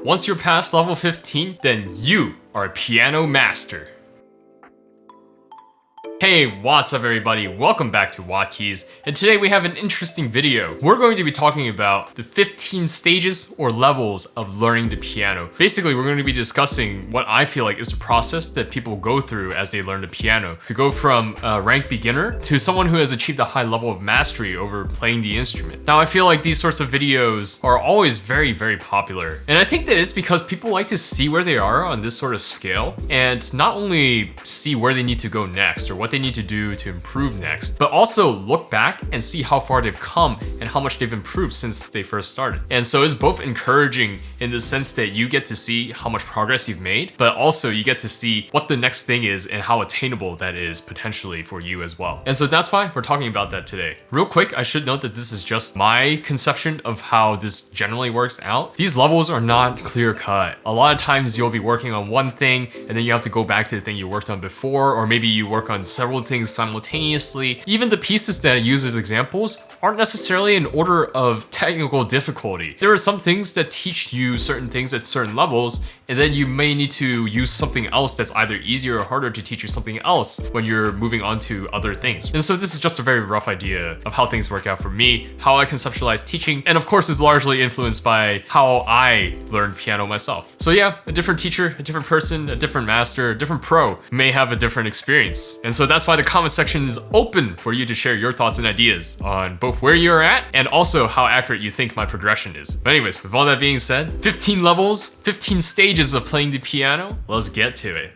Once you're past level 15, then you are a piano master. Hey, what's up everybody? Welcome back to WattKeys, and today we have an interesting video. We're going to be talking about the 15 stages or levels of learning the piano. Basically, we're going to be discussing what I feel like is the process that people go through as they learn the piano. To go from a ranked beginner to someone who has achieved a high level of mastery over playing the instrument. Now, I feel like these sorts of videos are always very, very popular. And I think that it's because people like to see where they are on this sort of scale and not only see where they need to go next or what they need to do to improve next, but also look back and see how far they've come and how much they've improved since they first started. And so it's both encouraging in the sense that you get to see how much progress you've made, but also you get to see what the next thing is and how attainable that is potentially for you as well. And so that's why we're talking about that today. Real quick, I should note that this is just my conception of how this generally works out. These levels are not clear cut. A lot of times you'll be working on one thing and then you have to go back to the thing you worked on before, or maybe you work on several things simultaneously. Even the pieces that I use as examples aren't necessarily in order of technical difficulty. There are some things that teach you certain things at certain levels, and then you may need to use something else that's either easier or harder to teach you something else when you're moving on to other things. And so this is just a very rough idea of how things work out for me, how I conceptualize teaching, and of course is largely influenced by how I learned piano myself. So yeah, a different teacher, a different person, a different master, a different pro may have a different experience. And so that's why the comment section is open for you to share your thoughts and ideas on both where you're at and also how accurate you think my progression is. But anyways, with all that being said, 15 levels, 15 stages of playing the piano, let's get to it.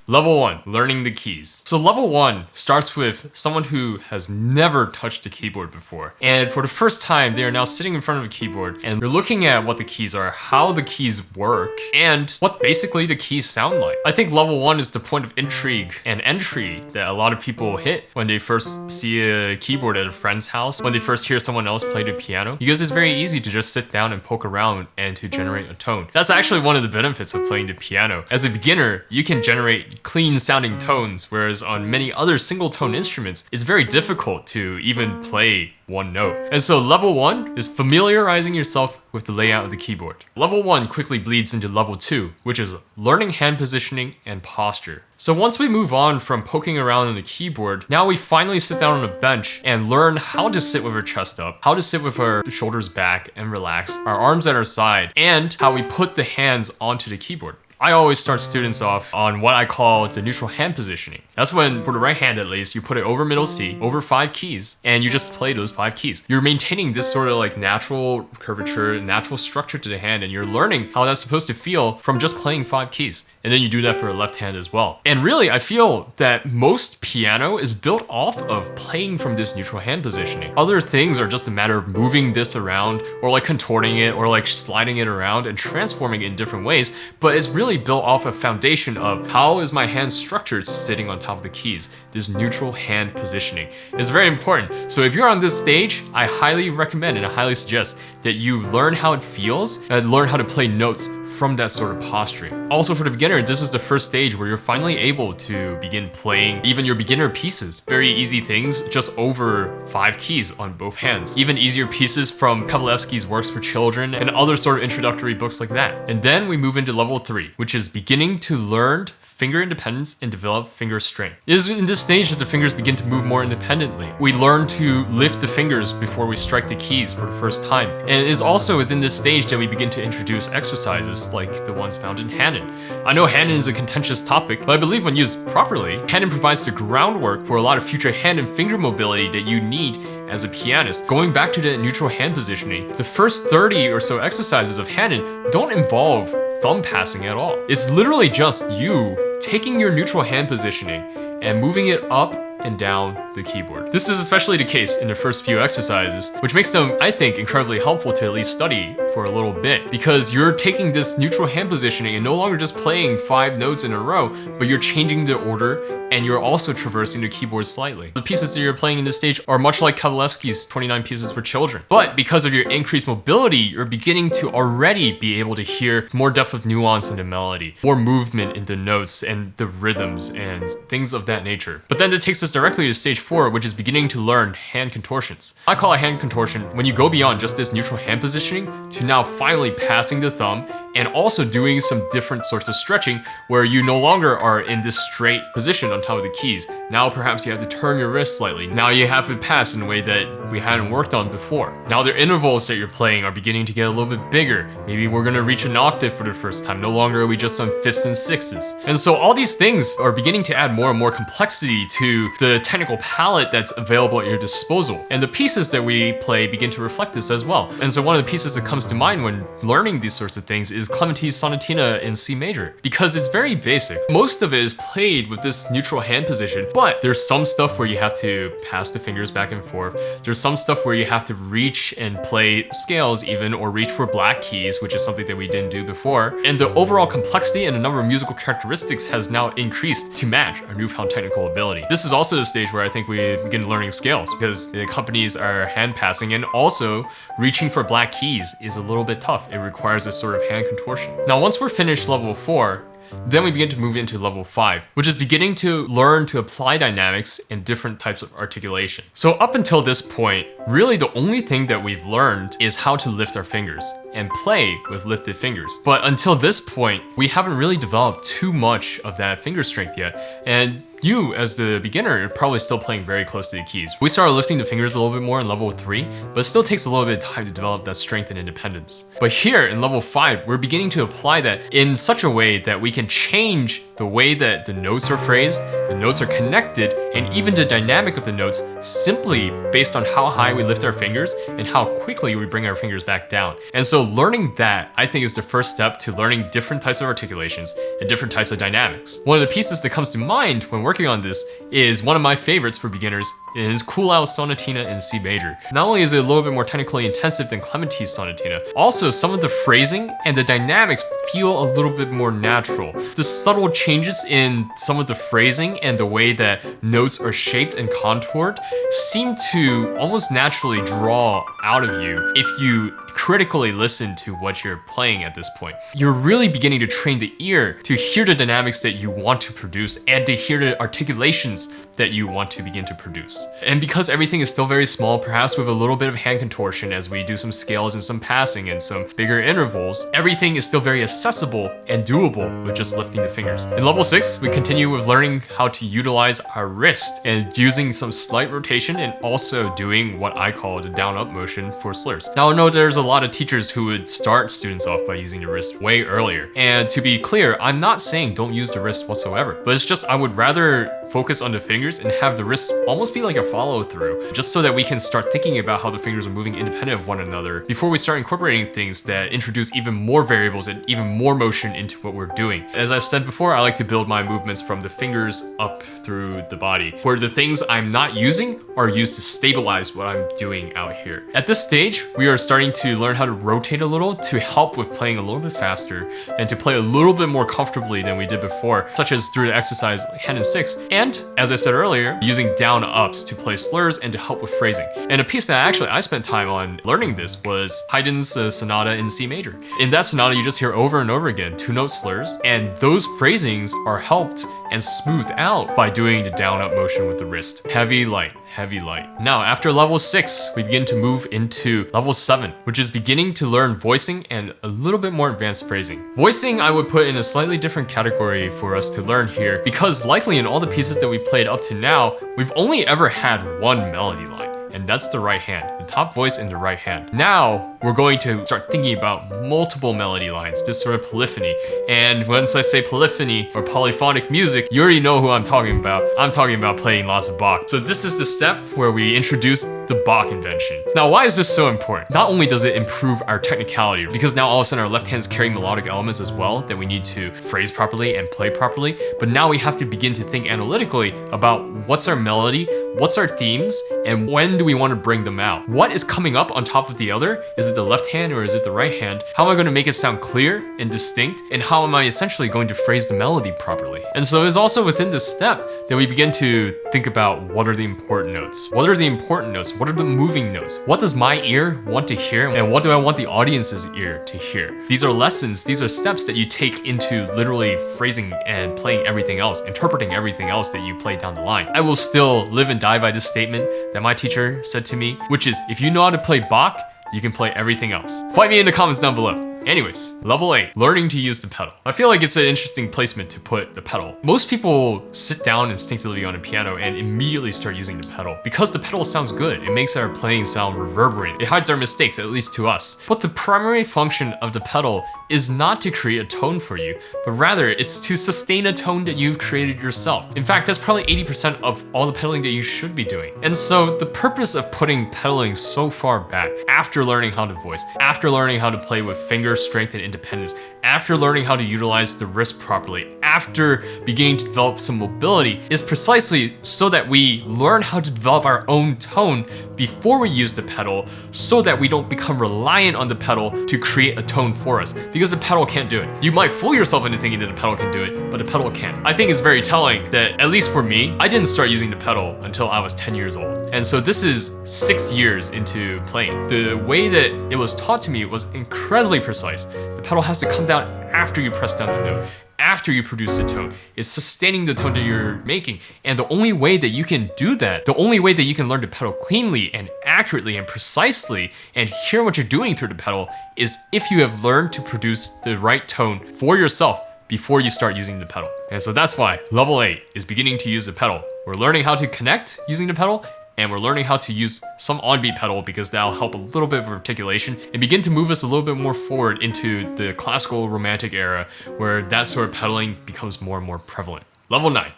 Level 1, learning the keys. So level 1 starts with someone who has never touched a keyboard before. And for the first time, they are now sitting in front of a keyboard and they're looking at what the keys are, how the keys work, and what basically the keys sound like. I think level 1 is the point of intrigue and entry that a lot of people hit when they first see a keyboard at a friend's house, when they first hear someone else play the piano, because it's very easy to just sit down and poke around and to generate a tone. That's actually one of the benefits of playing the piano. As a beginner, you can generate clean sounding tones, whereas on many other single tone instruments, it's very difficult to even play one note. And so level 1 is familiarizing yourself with the layout of the keyboard. Level 1 quickly bleeds into level 2, which is learning hand positioning and posture. So once we move on from poking around on the keyboard, now we finally sit down on a bench and learn how to sit with our chest up, how to sit with our shoulders back and relaxed, our arms at our side, and how we put the hands onto the keyboard. I always start students off on what I call the neutral hand positioning. That's when, for the right hand at least, you put it over middle C, over 5 keys, and you just play those 5 keys. You're maintaining this sort of like natural curvature, natural structure to the hand, and you're learning how that's supposed to feel from just playing 5 keys. And then you do that for a left hand as well. And really, I feel that most piano is built off of playing from this neutral hand positioning. Other things are just a matter of moving this around, or like contorting it, or like sliding it around and transforming it in different ways, but it's really built off a foundation of how is my hand structured sitting on top of the keys, this neutral hand positioning. It's very important. So if you're on this stage, I highly recommend and I highly suggest that you learn how it feels and learn how to play notes from that sort of posturing. Also for the beginner, this is the first stage where you're finally able to begin playing even your beginner pieces. Very easy things, just over 5 keys on both hands. Even easier pieces from Kavalevsky's Works for Children and other sort of introductory books like that. And then we move into level 3, which is beginning to learn finger independence and develop finger strength. It is in this stage that the fingers begin to move more independently. We learn to lift the fingers before we strike the keys for the first time. And it is also within this stage that we begin to introduce exercises like the ones found in Hanon. I know Hanon is a contentious topic, but I believe when used properly, Hanon provides the groundwork for a lot of future hand and finger mobility that you need as a pianist. Going back to the neutral hand positioning, the first 30 or so exercises of Hanon don't involve thumb passing at all. It's literally just you taking your neutral hand positioning and moving it up and down the keyboard. This is especially the case in the first few exercises, which makes them, I think, incredibly helpful to at least study for a little bit, because you're taking this neutral hand positioning and no longer just playing 5 notes in a row, but you're changing the order and you're also traversing the keyboard slightly. The pieces that you're playing in this stage are much like Kavalevsky's 29 Pieces for Children, but because of your increased mobility, you're beginning to already be able to hear more depth of nuance in the melody, more movement in the notes and the rhythms and things of that nature. But then that takes us directly to stage 4, which is beginning to learn hand contortions. I call a hand contortion when you go beyond just this neutral hand positioning to now finally passing the thumb and also doing some different sorts of stretching where you no longer are in this straight position on top of the keys. Now perhaps you have to turn your wrist slightly. Now you have it pass in a way that we hadn't worked on before. Now the intervals that you're playing are beginning to get a little bit bigger. Maybe we're gonna reach an octave for the first time. No longer are we just on fifths and sixths. And so all these things are beginning to add more and more complexity to the technical palette that's available at your disposal. And the pieces that we play begin to reflect this as well. And so one of the pieces that comes to mind when learning these sorts of things is Clementi's Sonatina in C major, because it's very basic. Most of it is played with this neutral hand position, but there's some stuff where you have to pass the fingers back and forth. There's some stuff where you have to reach and play scales even, or reach for black keys, which is something that we didn't do before. And the overall complexity and the number of musical characteristics has now increased to match our newfound technical ability. This is also the stage where I think we begin learning scales, because it accompanies our hand passing, and also reaching for black keys is a little bit tough. It requires a sort of hand contortion. Now, once we're finished level 4, then we begin to move into level 5, which is beginning to learn to apply dynamics in different types of articulation. So up until this point, really the only thing that we've learned is how to lift our fingers and play with lifted fingers. But until this point, we haven't really developed too much of that finger strength yet. And you, as the beginner, are probably still playing very close to the keys. We started lifting the fingers a little bit more in level 3, but it still takes a little bit of time to develop that strength and independence. But here in level 5, we're beginning to apply that in such a way that we can change the way that the notes are phrased, the notes are connected, and even the dynamic of the notes simply based on how high we lift our fingers and how quickly we bring our fingers back down. And so learning that, I think, is the first step to learning different types of articulations and different types of dynamics. One of the pieces that comes to mind when working on this is one of my favorites for beginners is Cool Out Sonatina in C major. Not only is it a little bit more technically intensive than Clementi's Sonatina, also some of the phrasing and the dynamics feel a little bit more natural. The subtle changes in some of the phrasing and the way that notes are shaped and contoured seem to almost naturally draw out of you if you critically listen to what you're playing at this point. You're really beginning to train the ear to hear the dynamics that you want to produce and to hear the articulations that you want to begin to produce. And because everything is still very small, perhaps with a little bit of hand contortion as we do some scales and some passing and some bigger intervals, everything is still very accessible and doable with just lifting the fingers. In level 6, we continue with learning how to utilize our wrist and using some slight rotation and also doing what I call the down-up motion for slurs. Now, I know there's a lot of teachers who would start students off by using the wrist way earlier. And to be clear, I'm not saying don't use the wrist whatsoever, but it's just I would rather focus on the fingers and have the wrist almost be like a follow through, just so that we can start thinking about how the fingers are moving independent of one another before we start incorporating things that introduce even more variables and even more motion into what we're doing. As I've said before, I like to build my movements from the fingers up through the body, where the things I'm not using are used to stabilize what I'm doing out here. At this stage, we are starting to learn how to rotate a little to help with playing a little bit faster and to play a little bit more comfortably than we did before, such as through the exercise hand in 6. And as I said earlier, using down ups to play slurs and to help with phrasing. And a piece that actually I spent time on learning this was Haydn's Sonata in C major. In that sonata, you just hear over and over again 2-note slurs, and those phrasings are helped and smoothed out by doing the down up motion with the wrist. Heavy, light, heavy, light. Now, after level 6, we begin to move into level 7, which is beginning to learn voicing and a little bit more advanced phrasing. Voicing, I would put in a slightly different category for us to learn here, because likely in all the pieces that we played up to now, we've only ever had one melody line. And that's the right hand, the top voice in the right hand. Now, we're going to start thinking about multiple melody lines, this sort of polyphony. And once I say polyphony or polyphonic music, you already know who I'm talking about. I'm talking about playing lots of Bach. So this is the step where we introduce the Bach invention. Now, why is this so important? Not only does it improve our technicality, because now all of a sudden our left hand's carrying melodic elements as well that we need to phrase properly and play properly, but now we have to begin to think analytically about what's our melody, what's our themes, and when do we want to bring them out? What is coming up on top of the other? Is it the left hand or is it the right hand? How am I going to make it sound clear and distinct? And how am I essentially going to phrase the melody properly? And so it's also within this step that we begin to think about what are the important notes? What are the important notes? What are the moving notes? What does my ear want to hear? And what do I want the audience's ear to hear? These are lessons, these are steps that you take into literally phrasing and playing everything else, interpreting everything else that you play down the line. I will still live and die by this statement that my teacher said to me, which is, if you know how to play Bach, you can play everything else. Fight me in the comments down below. Anyways, level 8, learning to use the pedal. I feel like it's an interesting placement to put the pedal. Most people sit down instinctively on a piano and immediately start using the pedal because the pedal sounds good. It makes our playing sound reverberate. It hides our mistakes, at least to us. But the primary function of the pedal is not to create a tone for you, but rather it's to sustain a tone that you've created yourself. In fact, that's probably 80% of all the pedaling that you should be doing. And so the purpose of putting pedaling so far back, after learning how to voice, after learning how to play with finger strength and independence, after learning how to utilize the wrist properly, after beginning to develop some mobility, is precisely so that we learn how to develop our own tone before we use the pedal, so that we don't become reliant on the pedal to create a tone for us, because the pedal can't do it. You might fool yourself into thinking that the pedal can do it, but the pedal can't. I think it's very telling that, at least for me, I didn't start using the pedal until I was 10 years old. And so this is 6 years into playing. The way that it was taught to me was incredibly precise. The pedal has to come down after you press down the note, after you produce the tone. It's sustaining the tone that you're making. And the only way that you can do that, the only way that you can learn to pedal cleanly and accurately and precisely and hear what you're doing through the pedal, is if you have learned to produce the right tone for yourself before you start using the pedal. And so that's why level 8 is beginning to use the pedal. We're learning how to connect using the pedal, and we're learning how to use some on-beat pedal because that'll help a little bit of articulation and begin to move us a little bit more forward into the classical romantic era where that sort of pedaling becomes more and more prevalent. Level 9.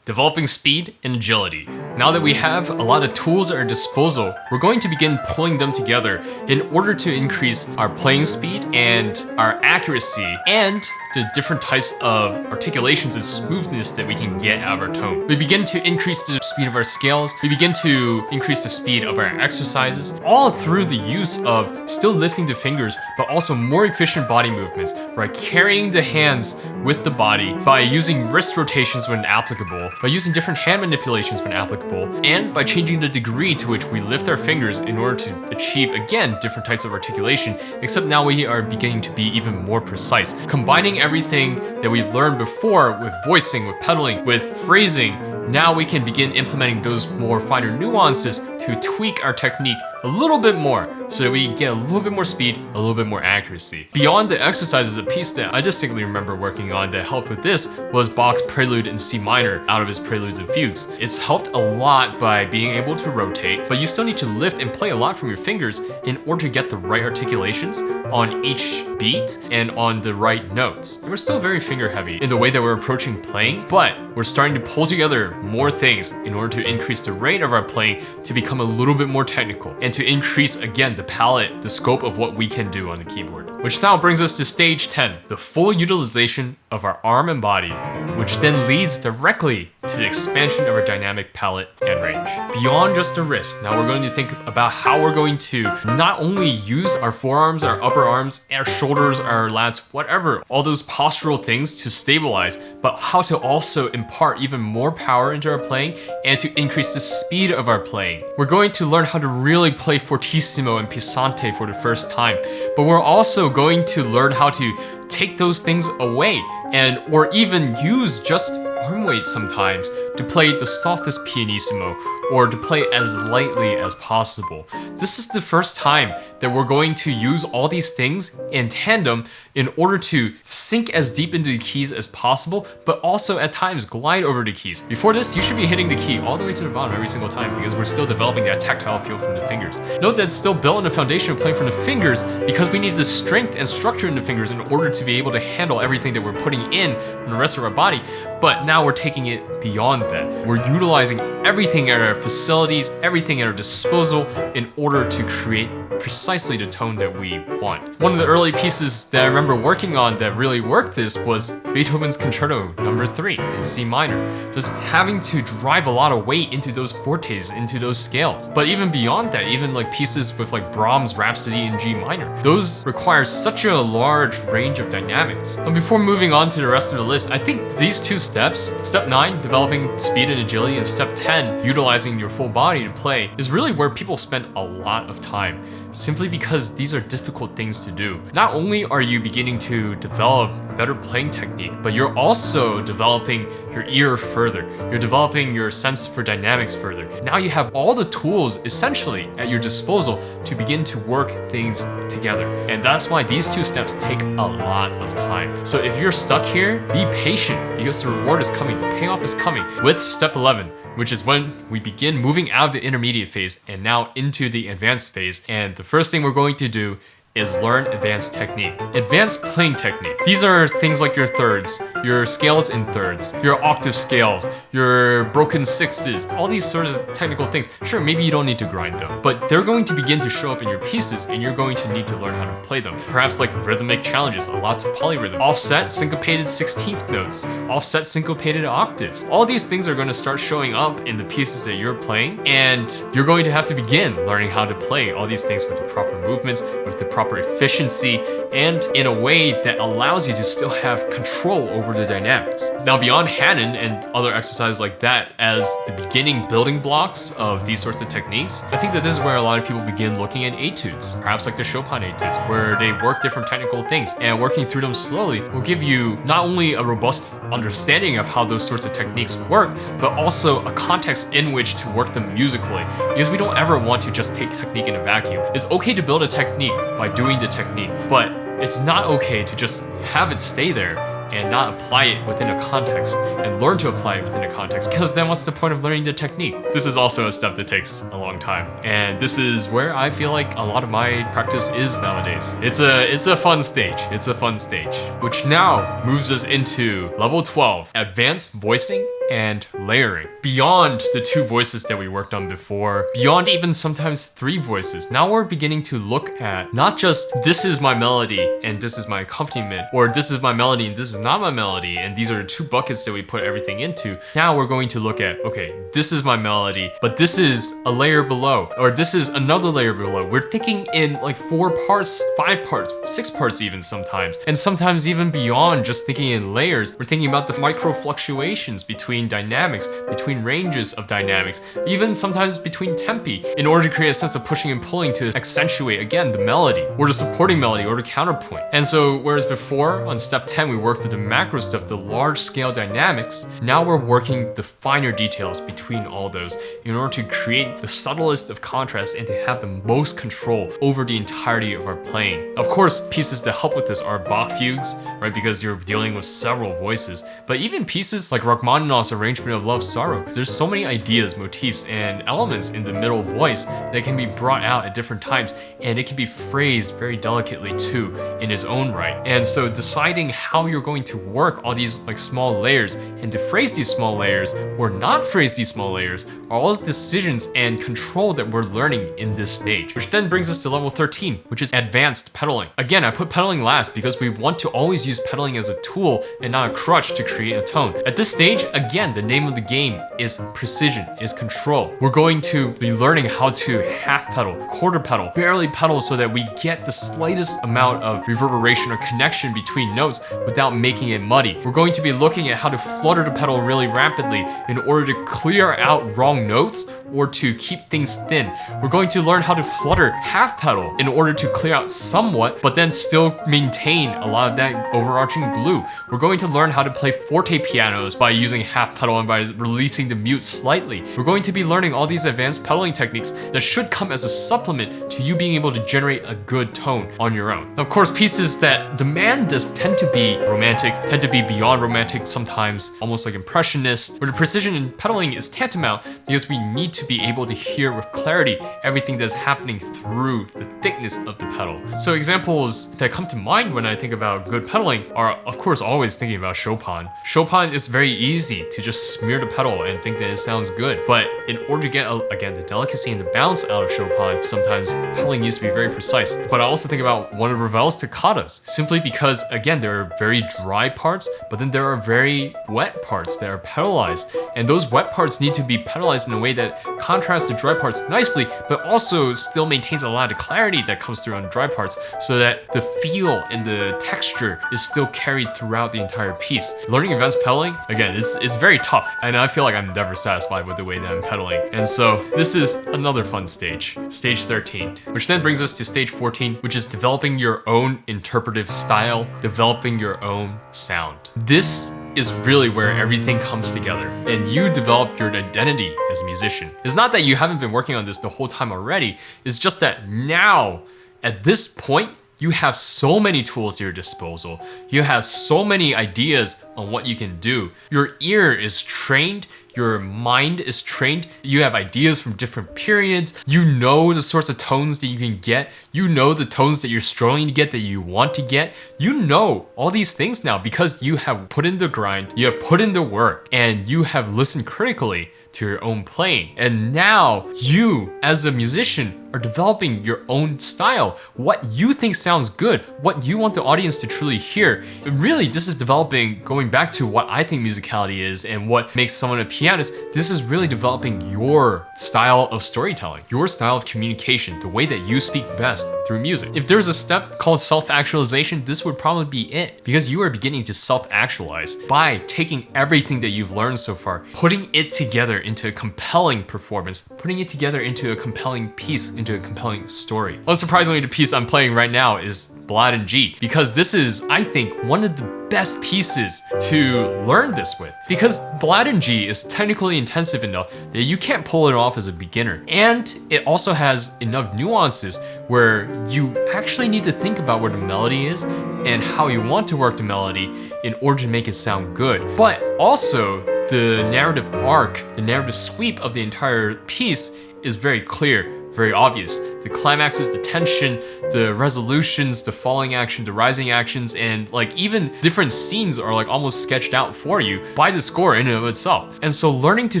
Developing speed and agility. Now that we have a lot of tools at our disposal, we're going to begin pulling them together in order to increase our playing speed and our accuracy and the different types of articulations and smoothness that we can get out of our tone. We begin to increase the speed of our scales. We begin to increase the speed of our exercises, all through the use of still lifting the fingers, but also more efficient body movements, by carrying the hands with the body, by using wrist rotations when applicable, by using different hand manipulations when applicable, and by changing the degree to which we lift our fingers in order to achieve, again, different types of articulation, except now we are beginning to be even more precise. Combining everything that we've learned before with voicing, with pedaling, with phrasing, now we can begin implementing those more finer nuances to tweak our technique a little bit more so that we get a little bit more speed, a little bit more accuracy. Beyond the exercises, a piece that I distinctly remember working on that helped with this was Bach's Prelude in C minor out of his Preludes and Fugues. It's helped a lot by being able to rotate, but you still need to lift and play a lot from your fingers in order to get the right articulations on each beat and on the right notes. And we're still very finger heavy in the way that we're approaching playing, but we're starting to pull together more things in order to increase the rate of our playing to become a little bit more technical and to increase, again, the palette, the scope of what we can do on the keyboard. Which now brings us to stage 10, the full utilization of our arm and body, which then leads directly to the expansion of our dynamic palette and range. Beyond just the wrist, now we're going to think about how we're going to not only use our forearms, our upper arms, our shoulders, our lats, whatever, all those postural things to stabilize, but how to also impart even more power into our playing and to increase the speed of our playing. We're going to learn how to really play fortissimo and pisante for the first time, but we're also going to learn how to take those things away and or even use just arm weight sometimes to play the softest pianissimo or to play as lightly as possible. This is the first time that we're going to use all these things in tandem in order to sink as deep into the keys as possible, but also at times glide over the keys. Before this, you should be hitting the key all the way to the bottom every single time because we're still developing that tactile feel from the fingers. Note that it's still built on the foundation of playing from the fingers because we need the strength and structure in the fingers in order to be able to handle everything that we're putting in from the rest of our body. But now we're taking it beyond that. We're utilizing everything at our facilities, everything at our disposal in order to create precisely the tone that we want. One of the early pieces that I remember working on that really worked this was Beethoven's Concerto No. 3 in C minor. Just having to drive a lot of weight into those fortes, into those scales. But even beyond that, even like pieces with like Brahms' Rhapsody in G minor, those require such a large range of dynamics. And before moving on to the rest of the list, I think these two steps, step 9, developing speed and agility, and step 10, utilizing your full body to play, is really where people spend a lot of time. simply because these are difficult things to do. Not only are you beginning to develop better playing technique, but you're also developing your ear further. You're developing your sense for dynamics further. Now you have all the tools essentially at your disposal to begin to work things together. And that's why these two steps take a lot of time. So if you're stuck here, be patient because the reward is coming, the payoff is coming with step 11. Which is when we begin moving out of the intermediate phase and now into the advanced phase. And the first thing we're going to do is learn advanced technique. Advanced playing technique. These are things like your thirds, your scales in thirds, your octave scales, your broken sixes, all these sort of technical things. Sure, maybe you don't need to grind them, but they're going to begin to show up in your pieces and you're going to need to learn how to play them. Perhaps like rhythmic challenges, lots of polyrhythm, offset syncopated 16th notes, offset syncopated octaves. All these things are going to start showing up in the pieces that you're playing, and you're going to have to begin learning how to play all these things with the proper movements, with the proper efficiency, and in a way that allows you to still have control over the dynamics. Now, beyond Hanon and other exercises like that as the beginning building blocks of these sorts of techniques, I think that this is where a lot of people begin looking at etudes, perhaps like the Chopin etudes, where they work different technical things, and working through them slowly will give you not only a robust understanding of how those sorts of techniques work, but also a context in which to work them musically, because we don't ever want to just take technique in a vacuum. It's okay to build a technique by doing the technique, but it's not okay to just have it stay there and not apply it within a context and learn to apply it within a context, because then what's the point of learning the technique? This is also a step that takes a long time, and this is where I feel like a lot of my practice is nowadays. It's a fun stage. It's a fun stage, which now moves us into level 12, advanced voicing and layering. Beyond the two voices that we worked on before, beyond even sometimes three voices, now we're beginning to look at not just this is my melody and this is my accompaniment, or this is my melody and this is not my melody, and these are the two buckets that we put everything into. Now we're going to look at, okay, this is my melody, but this is a layer below, or this is another layer below. We're thinking in like 4 parts, 5 parts, 6 parts even sometimes, and sometimes even beyond just thinking in layers. We're thinking about the micro fluctuations between dynamics, between ranges of dynamics, even sometimes between tempi, in order to create a sense of pushing and pulling to accentuate again the melody, or the supporting melody, or the counterpoint. And so whereas before on step 10 we worked with the macro stuff, the large scale dynamics, now we're working the finer details between all those in order to create the subtlest of contrast and to have the most control over the entirety of our playing. Of course, pieces that help with this are Bach fugues, right, because you're dealing with several voices, but even pieces like Rachmaninoff's arrangement of Love Sorrow, there's so many ideas, motifs, and elements in the middle voice that can be brought out at different times, and it can be phrased very delicately too in its own right. And so deciding how you're going to work all these like small layers and to phrase these small layers or not phrase these small layers are all decisions and control that we're learning in this stage, which then brings us to level 13, which is advanced pedaling. Again, I put pedaling last because we want to always use pedaling as a tool and not a crutch to create a tone. At this stage, again, the name of the game is precision, is control. We're going to be learning how to half pedal, quarter pedal, barely pedal so that we get the slightest amount of reverberation or connection between notes without making it muddy. We're going to be looking at how to flutter the pedal really rapidly in order to clear out wrong notes or to keep things thin. We're going to learn how to flutter half pedal in order to clear out somewhat, but then still maintain a lot of that overarching glue. We're going to learn how to play forte pianos by using half pedal and by releasing the mute slightly. We're going to be learning all these advanced pedaling techniques that should come as a supplement to you being able to generate a good tone on your own. Of course, pieces that demand this tend to be romantic, tend to be beyond romantic, sometimes almost like impressionist, where the precision in pedaling is tantamount because we need to be able to hear with clarity everything that's happening through the thickness of the pedal. So examples that come to mind when I think about good pedaling are, of course, always thinking about Chopin. Chopin is very easy to just smear the pedal and think that it sounds good, but in order to get, again, the delicacy and the balance out of Chopin, sometimes pedaling needs to be very precise. But I also think about one of Ravel's toccatas, simply because, again, there are very dry parts, but then there are very wet parts that are pedalized, and those wet parts need to be pedalized in a way that contrasts the dry parts nicely, but also still maintains a lot of clarity that comes through on dry parts, so that the feel and the texture is still carried throughout the entire piece. Learning advanced pedaling, again, is very tough, and I feel like I'm never satisfied with the way that I'm pedaling. And so this is another fun stage, stage 13, which then brings us to stage 14, which is developing your own interpretive style, developing your own sound. This is really where everything comes together and you develop your identity as a musician. It's not that you haven't been working on this the whole time already, it's just that now, at this point, you have so many tools at your disposal. You have so many ideas on what you can do. Your ear is trained, your mind is trained. You have ideas from different periods. You know the sorts of tones that you can get. You know the tones that you're struggling to get, that you want to get. You know all these things now because you have put in the grind, you have put in the work, and you have listened critically to your own playing. And now you, as a musician, are developing your own style, what you think sounds good, what you want the audience to truly hear. And really, this is developing, going back to what I think musicality is and what makes someone a pianist, this is really developing your style of storytelling, your style of communication, the way that you speak best through music. If there's a step called self-actualization, this would probably be it, because you are beginning to self-actualize by taking everything that you've learned so far, putting it together into a compelling performance, putting it together into a compelling piece, into a compelling story. Unsurprisingly, the piece I'm playing right now is Ballade in G, because this is, I think, one of the best pieces to learn this with, because Ballade in G is technically intensive enough that you can't pull it off as a beginner, and it also has enough nuances where you actually need to think about where the melody is and how you want to work the melody in order to make it sound good. But also, the narrative arc, the narrative sweep of the entire piece is very clear, very obvious. The climaxes, the tension, the resolutions, the falling action, the rising actions, and like even different scenes are like almost sketched out for you by the score in and of itself. And so learning to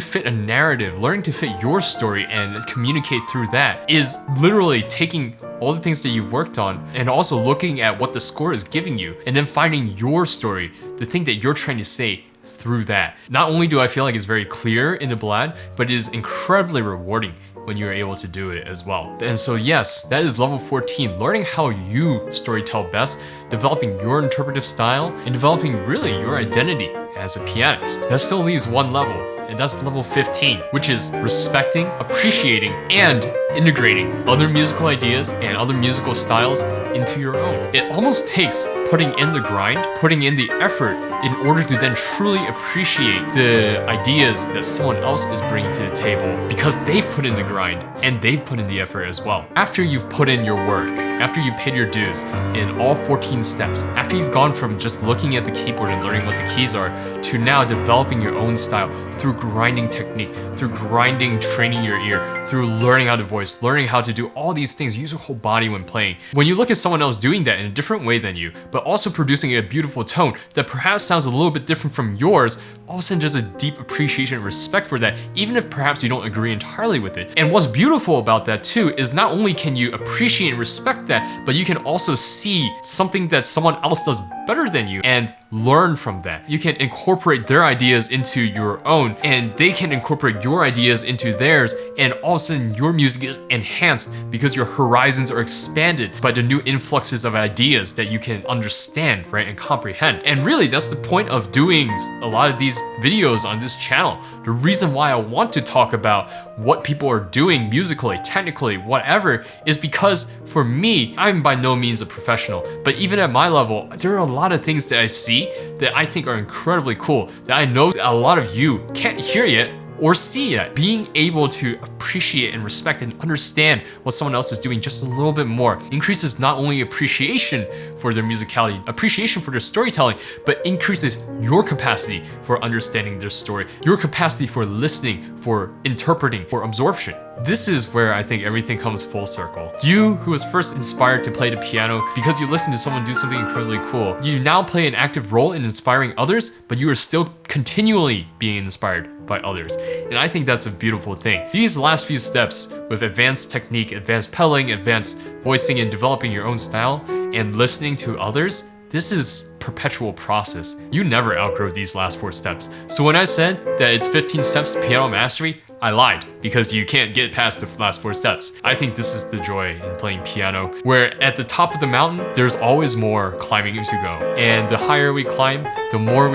fit a narrative, learning to fit your story and communicate through that is literally taking all the things that you've worked on and also looking at what the score is giving you and then finding your story, the thing that you're trying to say through that. Not only do I feel like it's very clear in the ballad, but it is incredibly rewarding when you're able to do it as well. And so yes, that is level 14, learning how you storytell best, developing your interpretive style, and developing really your identity as a pianist. That still leaves one level, and that's level 15, which is respecting, appreciating, and integrating other musical ideas and other musical styles into your own. It almost takes putting in the grind, putting in the effort in order to then truly appreciate the ideas that someone else is bringing to the table because they've put in the grind and they've put in the effort as well. After you've put in your work, after you've paid your dues in all 14 steps, after you've gone from just looking at the keyboard and learning what the keys are to now developing your own style through grinding technique, through grinding, training your ear, through learning how to voice, learning how to do all these things, use your whole body when playing. When you look at someone else doing that in a different way than you, but also producing a beautiful tone that perhaps sounds a little bit different from yours, all of a sudden just a deep appreciation and respect for that, even if perhaps you don't agree entirely with it. And what's beautiful about that too is not only can you appreciate and respect that, but you can also see something that someone else does better than you and learn from that. You can incorporate their ideas into your own and they can incorporate your ideas into theirs, and all of a sudden your music is enhanced because your horizons are expanded by the new influxes of ideas that you can understand, right, and comprehend. And really that's the point of doing a lot of these videos on this channel. The reason why I want to talk about what people are doing musically, technically, whatever, is because for me, I'm by no means a professional, but even at my level, there are a lot of things that I see that I think are incredibly cool, that I know that a lot of you can't hear yet or see yet. Being able to appreciate and respect and understand what someone else is doing just a little bit more increases not only appreciation for their musicality, appreciation for their storytelling, but increases your capacity for understanding their story, your capacity for listening, for interpreting, for absorption. This is where I think everything comes full circle. You, who was first inspired to play the piano because you listened to someone do something incredibly cool, you now play an active role in inspiring others, but you are still continually being inspired by others. And I think that's a beautiful thing. These last few steps with advanced technique, advanced pedaling, advanced voicing, and developing your own style, and listening to others, this is perpetual process. You never outgrow these last 4 steps. So when I said that it's 15 steps to piano mastery, I lied, because you can't get past the last 4 steps. I think this is the joy in playing piano, where at the top of the mountain, there's always more climbing to go. And the higher we climb, the more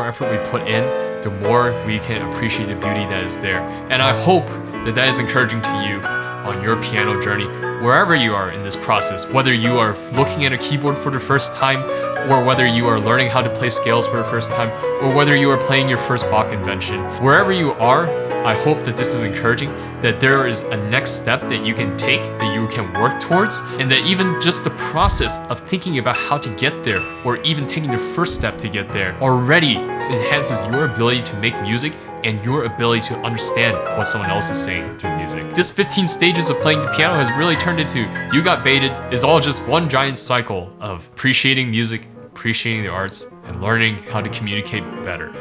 effort we put in the more we can appreciate the beauty that is there. And I hope that that is encouraging to you on your piano journey, wherever you are in this process, whether you are looking at a keyboard for the first time, or whether you are learning how to play scales for the first time, or whether you are playing your first Bach invention. Wherever you are, I hope that this is encouraging, that there is a next step that you can take, that you can work towards, and that even just the process of thinking about how to get there, or even taking the first step to get there, already enhances your ability to make music and your ability to understand what someone else is saying through music. This 15 stages of playing the piano has really turned into You Got Baited is all just one giant cycle of appreciating music, appreciating the arts, and learning how to communicate better.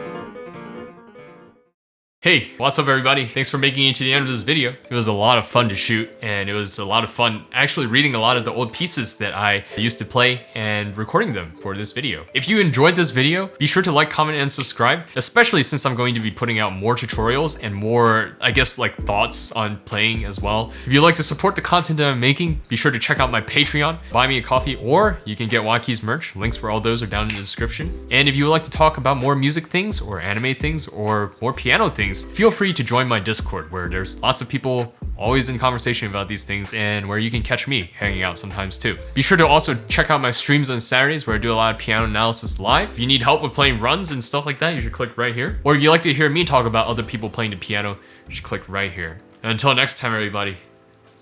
Hey, what's up everybody? Thanks for making it to the end of this video. It was a lot of fun to shoot, and it was a lot of fun actually reading a lot of the old pieces that I used to play and recording them for this video. If you enjoyed this video, be sure to like, comment, and subscribe, especially since I'm going to be putting out more tutorials and more, I guess, like thoughts on playing as well. If you'd like to support the content that I'm making, be sure to check out my Patreon, buy me a coffee, or you can get WattKeys merch. Links for all those are down in the description. And if you would like to talk about more music things or anime things or more piano things, feel free to join my Discord, where there's lots of people always in conversation about these things and where you can catch me hanging out sometimes too. Be sure to also check out my streams on Saturdays where I do a lot of piano analysis live. If you need help with playing runs and stuff like that, you should click right here. Or if you'd like to hear me talk about other people playing the piano, you should click right here. And until next time, everybody,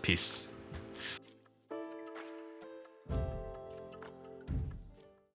peace.